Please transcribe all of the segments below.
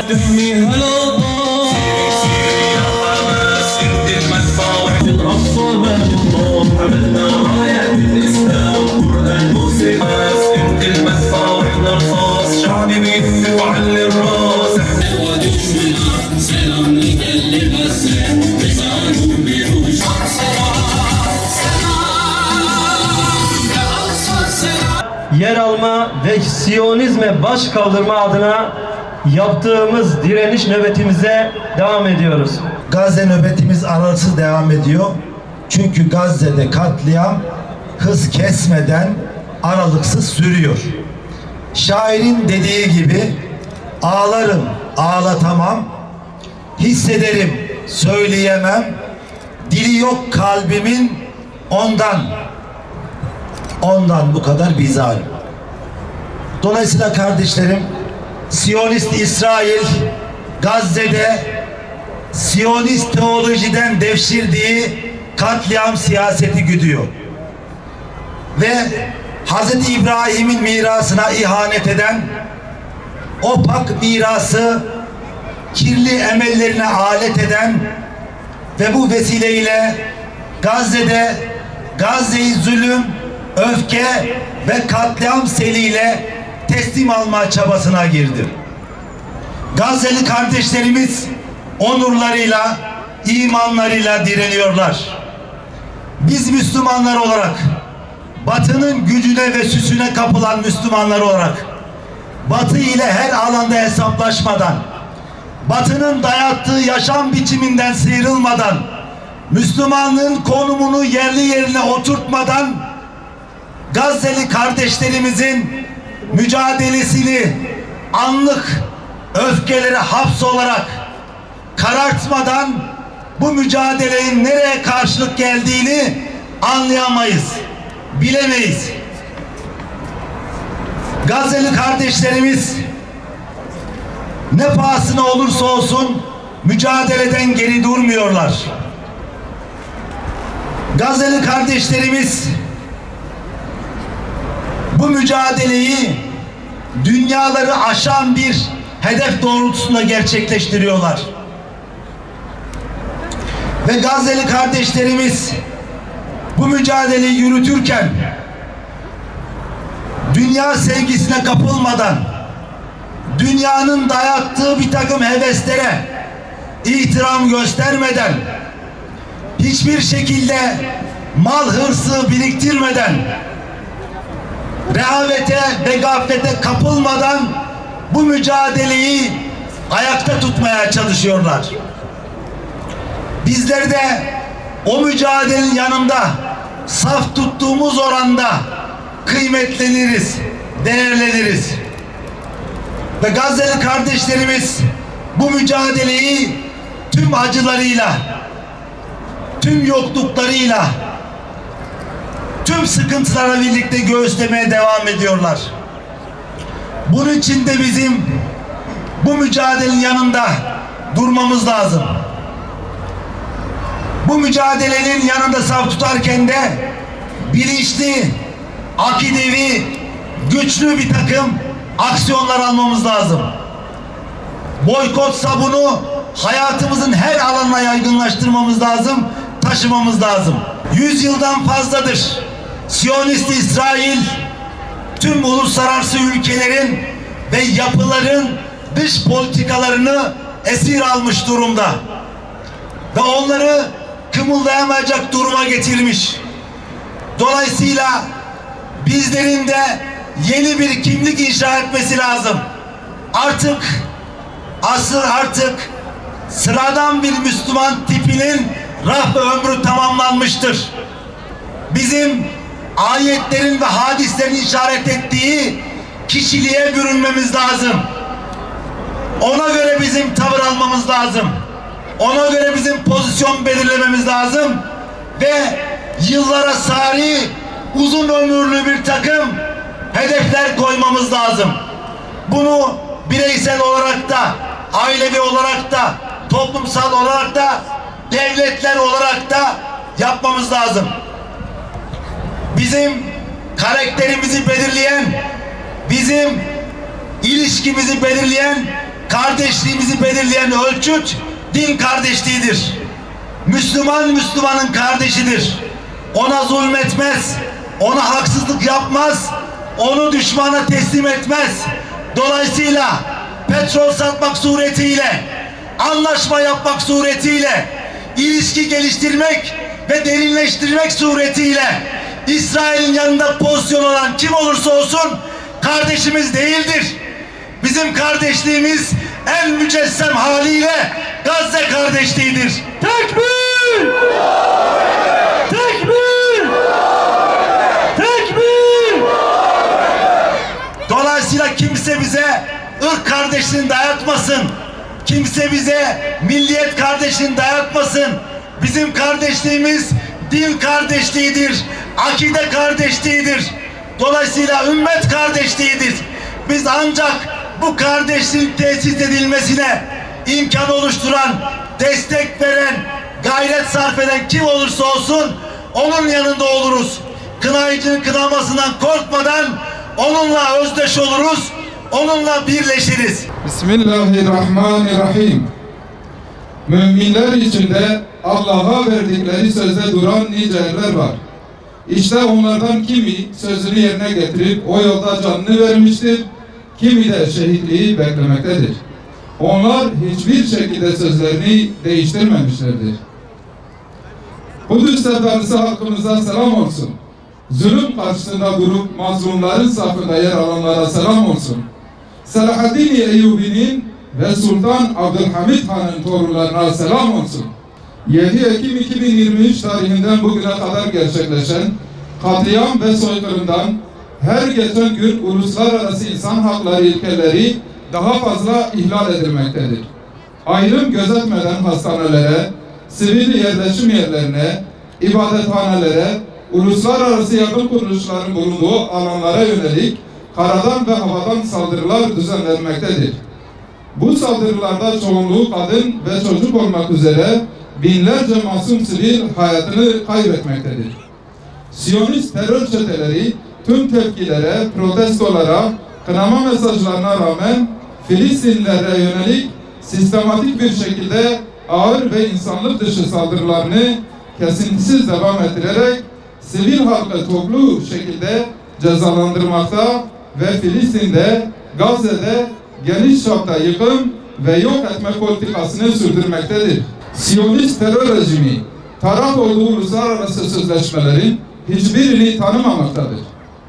تحميها الأوطان. سيري يا حماس انت المدفع وحدة الأقصى الطوب حملنا راية الإسلام قرآن موسيقاس انت المدفع وحدة الخاص شعبي بيهتف على الراس. سلام نكلم السلام بزارهم بيروش yer alma ve Siyonizme baş kaldırma adına yaptığımız direniş nöbetimize devam ediyoruz. Gazze nöbetimiz aralıksız devam ediyor. Çünkü Gazze'de katliam hız kesmeden aralıksız sürüyor. Şairin dediği gibi ağlarım, ağlatamam, hissederim, söyleyemem, dili yok kalbimin ondan bu kadar bizar. Dolayısıyla kardeşlerim, Siyonist İsrail Gazze'de Siyonist teolojiden devşirdiği katliam siyaseti güdüyor. Ve Hz. İbrahim'in mirasına ihanet eden, o pak mirası kirli emellerine alet eden ve bu vesileyle Gazze'yi zulüm, öfke ve katliam seliyle teslim alma çabasına girdi. Gazze'li kardeşlerimiz onurlarıyla, imanlarıyla direniyorlar. Biz Müslümanlar olarak, Batı'nın gücüne ve süsüne kapılan Müslümanlar olarak, Batı ile her alanda hesaplaşmadan, Batı'nın dayattığı yaşam biçiminden sıyrılmadan, Müslümanlığın konumunu yerli yerine oturtmadan, Gazze'li kardeşlerimizin mücadelesini anlık öfkelere hapsolarak karartmadan bu mücadelenin nereye karşılık geldiğini anlayamayız, bilemeyiz. Gazze'li kardeşlerimiz ne pahasına olursa olsun mücadeleden geri durmuyorlar. Gazze'li kardeşlerimiz bu mücadeleyi dünyaları aşan bir hedef doğrultusunda gerçekleştiriyorlar. Ve Gazze'li kardeşlerimiz bu mücadeleyi yürütürken dünya sevgisine kapılmadan, dünyanın dayattığı bir takım heveslere ihtiram göstermeden, hiçbir şekilde mal hırsı biriktirmeden, rehavete ve gaflete kapılmadan bu mücadeleyi ayakta tutmaya çalışıyorlar. Bizler de o mücadelenin yanında saf tuttuğumuz oranda kıymetleniriz, değerleniriz. Ve Gazze'li kardeşlerimiz bu mücadeleyi tüm acılarıyla, tüm yokluklarıyla, tüm sıkıntılarla birlikte göğüslemeye devam ediyorlar. Bunun için de bizim bu mücadelenin yanında durmamız lazım. Bu mücadelenin yanında saf tutarken de bilinçli, akidevi, güçlü bir takım aksiyonlar almamız lazım. Boykotsa bunu hayatımızın her alanına yaygınlaştırmamız lazım, taşımamız lazım. 100 yıldan fazladır Siyonist İsrail tüm uluslararası ülkelerin ve yapıların dış politikalarını esir almış durumda. Ve onları kımıldayamayacak duruma getirmiş. Dolayısıyla bizlerin de yeni bir kimlik inşa etmesi lazım. Artık sıradan bir Müslüman tipinin raf ömrü tamamlanmıştır. Bizim ayetlerin ve hadislerin işaret ettiği kişiliğe bürünmemiz lazım. Ona göre bizim tavır almamız lazım. Ona göre bizim pozisyon belirlememiz lazım. Ve yıllara sari, uzun ömürlü bir takım hedefler koymamız lazım. Bunu bireysel olarak da, ailevi olarak da, toplumsal olarak da, devletler olarak da yapmamız lazım. Bizim karakterimizi belirleyen, bizim ilişkimizi belirleyen kardeşliğimizi belirleyen ölçüt din kardeşliğidir. Müslüman Müslümanın kardeşidir. Ona zulmetmez, ona haksızlık yapmaz, onu düşmana teslim etmez. Dolayısıyla petrol satmak suretiyle, anlaşma yapmak suretiyle, ilişki geliştirmek ve derinleştirmek suretiyle İsrail'in yanında pozisyon olan kim olursa olsun kardeşimiz değildir. Bizim kardeşliğimiz en mücessem haliyle Gazze kardeşliğidir. Tekbir! Tekbir! Tekbir! Dolayısıyla kimse bize ırk kardeşliğini dayatmasın. Kimse bize milliyet kardeşliğini dayatmasın. Bizim kardeşliğimiz din kardeşliğidir. Akide kardeşliğidir. Dolayısıyla ümmet kardeşliğidir. Biz ancak bu kardeşliğin tesis edilmesine imkan oluşturan, destek veren, gayret sarf eden kim olursa olsun onun yanında oluruz. Kınayıcının kınamasından korkmadan onunla özdeş oluruz, onunla birleşiriz. Bismillahirrahmanirrahim. Müminler içinde Allah'a verdikleri sözde duran nice erler var. İşte onlardan kimi sözünü yerine getirip o yolda canını vermiştir, kimi de şehitliği beklemektedir. Onlar hiçbir şekilde sözlerini değiştirmemişlerdir. Kudüs sevdalısı halkımıza selam olsun. Zulüm karşısında durup mazlumların safında yer alanlara selam olsun. Selahaddin Eyyubi'nin ve Sultan Abdülhamid Han'ın torunlarına selam olsun. 7 Ekim 2023 tarihinden bugüne kadar gerçekleşen katliam ve soykırımdan her geçen gün uluslararası insan hakları ilkeleri daha fazla ihlal edilmektedir. Ayrım gözetmeden hastanelere, sivil yerleşim yerlerine, ibadethanelere, uluslararası yardım kuruluşlarının bulunduğu alanlara yönelik karadan ve havadan saldırılar düzenlenmektedir. Bu saldırılarda çoğunluğu kadın ve çocuk olmak üzere binlerce masum sivil hayatını kaybetmektedir. Siyonist terör çeteleri tüm tepkilere, protestolara, kınama mesajlarına rağmen Filistinlilere yönelik sistematik bir şekilde ağır ve insanlık dışı saldırılarını kesintisiz devam ettirerek sivil halkı toplu şekilde cezalandırmakta ve Filistin'de, Gazze'de geniş çapta yıkım ve yok etme politikasını sürdürmektedir. Siyonist terör rejimi taraf olduğu uluslararası sözleşmelerin hiçbirini tanımamaktadır.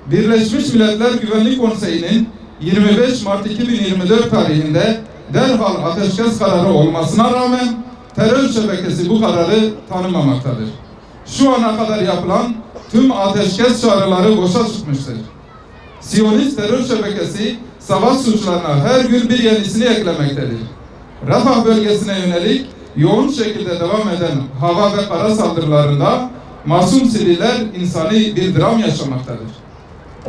Birleşmiş Milletler Güvenlik Konseyi'nin 25 Mart 2024 tarihinde derhal ateşkes kararı olmasına rağmen terör şebekesi bu kararı tanımamaktadır. Şu ana kadar yapılan tüm ateşkes çağrıları boşa çıkmıştır. Siyonist terör şebekesi savaş suçlarına her gün bir yenisini eklemektedir. Rafah bölgesine yönelik yoğun şekilde devam eden hava ve kara saldırılarında masum siviller insani bir dram yaşamaktadır.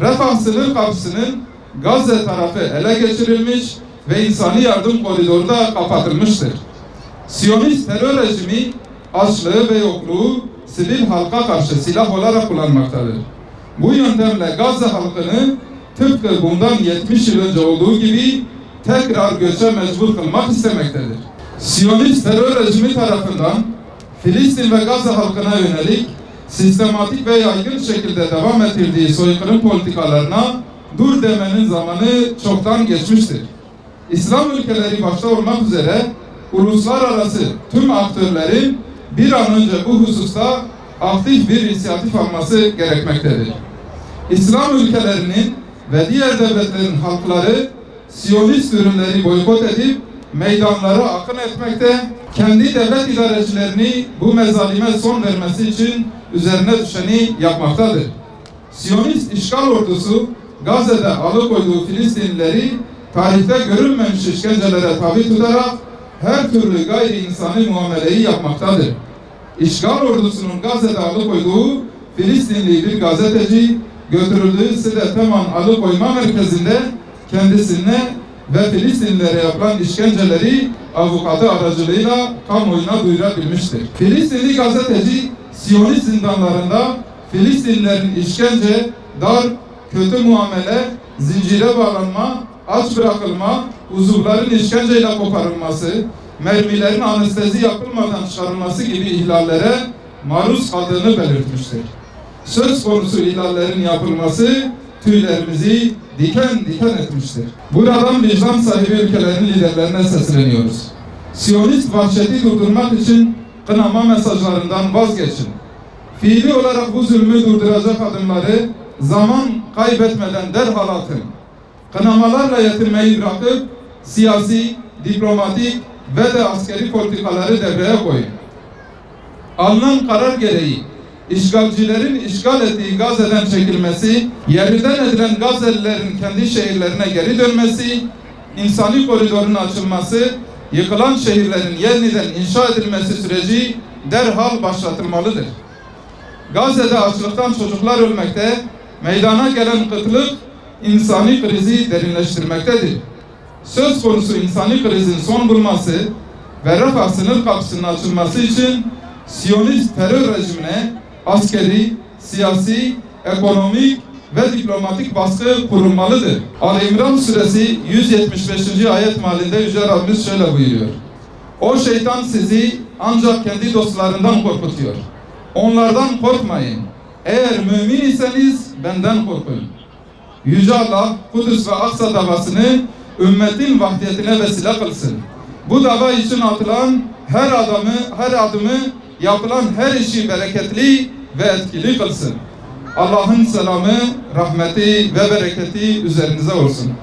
Rafah sınır kapısının Gazze tarafı ele geçirilmiş ve insani yardım koridoru da kapatılmıştır. Siyonist terör rejimi açlığı ve yokluğu sivil halka karşı silah olarak kullanmaktadır. Bu yöntemle Gazze halkını tıpkı bundan 70 yıl önce olduğu gibi tekrar göçe mecbur kılmak istemektedir. Siyonist terör rejimi tarafından Filistin ve Gazze halkına yönelik sistematik ve yaygın şekilde devam ettirdiği soykırım politikalarına dur demenin zamanı çoktan geçmiştir. İslam ülkeleri başta olmak üzere uluslararası tüm aktörlerin bir an önce bu hususta aktif bir inisiyatif alması gerekmektedir. İslam ülkelerinin ve diğer devletlerin halkları Siyonist ürünleri boykot edip meydanlara akın etmekte, kendi devlet idarecilerini bu mezalime son vermesi için üzerine düşeni yapmaktadır. Siyonist işgal ordusu Gazze'de alıkoyduğu Filistinlileri tarihte görülmemiş işkencelere tabi tutarak her türlü gayri insani muameleyi yapmaktadır. İşgal ordusunun Gazze'de alıkoyduğu Filistinli bir gazeteci götürüldüğü Side Teman alıkoyma merkezinde kendisine ve Filistinlilere yapılan işkenceleri avukatı aracılığıyla kamuoyuna duyurabilmiştir. Filistinli gazeteci Siyonist zindanlarında Filistinlilerin işkence, dar, kötü muamele, zincire bağlanma aç bırakılma, uzuvların işkenceyle koparılması, mermilerin anestezi yapılmadan çıkarılması gibi ihlallere maruz kaldığını belirtmiştir. Söz konusu ihlallerin yapılması tüylerimizi diken diken etmiştir. Buradan vicdan sahibi ülkelerin liderlerine sesleniyoruz. Siyonist vahşeti durdurmak için kınama mesajlarından vazgeçin. Fiili olarak bu zulmü durduracak adımları zaman kaybetmeden derhal atın. Kınamalarla yetinmeyi bırakıp siyasi, diplomatik ve de askeri politikaları devreye koyun. Alınan karar gereği işgalcilerin işgal ettiği Gazze'den çekilmesi, yerden edilen Gazze'lilerin kendi şehirlerine geri dönmesi, insani koridorun açılması, yıkılan şehirlerin yeniden inşa edilmesi süreci derhal başlatılmalıdır. Gazze'de açlıktan çocuklar ölmekte, meydana gelen kıtlık insani krizi derinleştirmektedir. Söz konusu insani krizin son bulması ve Rafah sınır kapısının açılması için Siyonist terör rejimine askeri, siyasi, ekonomik ve diplomatik baskı kurulmalıdır. Ali İmran suresi 175. ayet mealinde Yüce Rabbimiz şöyle buyuruyor. O şeytan sizi ancak kendi dostlarından korkutuyor. Onlardan korkmayın. Eğer mümin iseniz benden korkun. Yüce Allah Kudüs ve Aksa davasını ümmetin vahdiyetine vesile kılsın. Bu dava için atılan her adımı, yapılan her işi bereketli ve etkili kılsın. Allah'ın selamı, rahmeti ve bereketi üzerinize olsun.